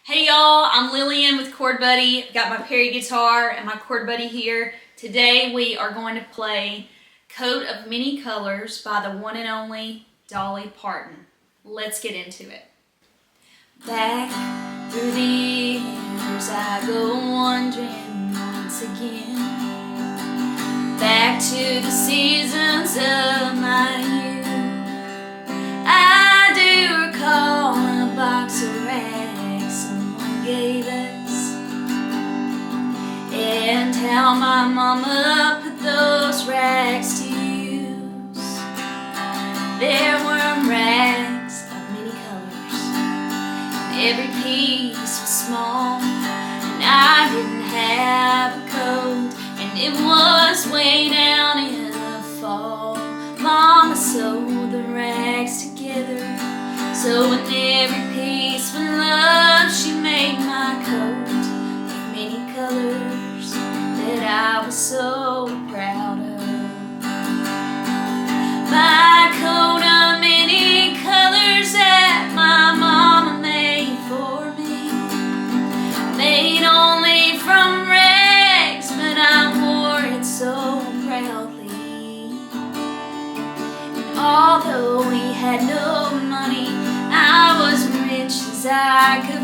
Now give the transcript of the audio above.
Hey y'all, I'm Lillian with ChordBuddy. Got my Perry guitar and my ChordBuddy here. Today we are going to play Coat of Many Colors by the one and only Dolly Parton. Let's get into it. Back through the years I go wandering once again, back to the seasons of my youth. I do recall a box of rags someone gave us, and how my mama put those rags to use. There were rags of many colors, and every piece was small, and I didn't have a coat, and it was way down in the fall. Mama sewed the rags together, so in every piece with love she made my coat of many colors that I was so proud of. My coat of many colors that my mama made for me, made only from rags, but I wore it so proudly. Although we had no money, I was rich as I could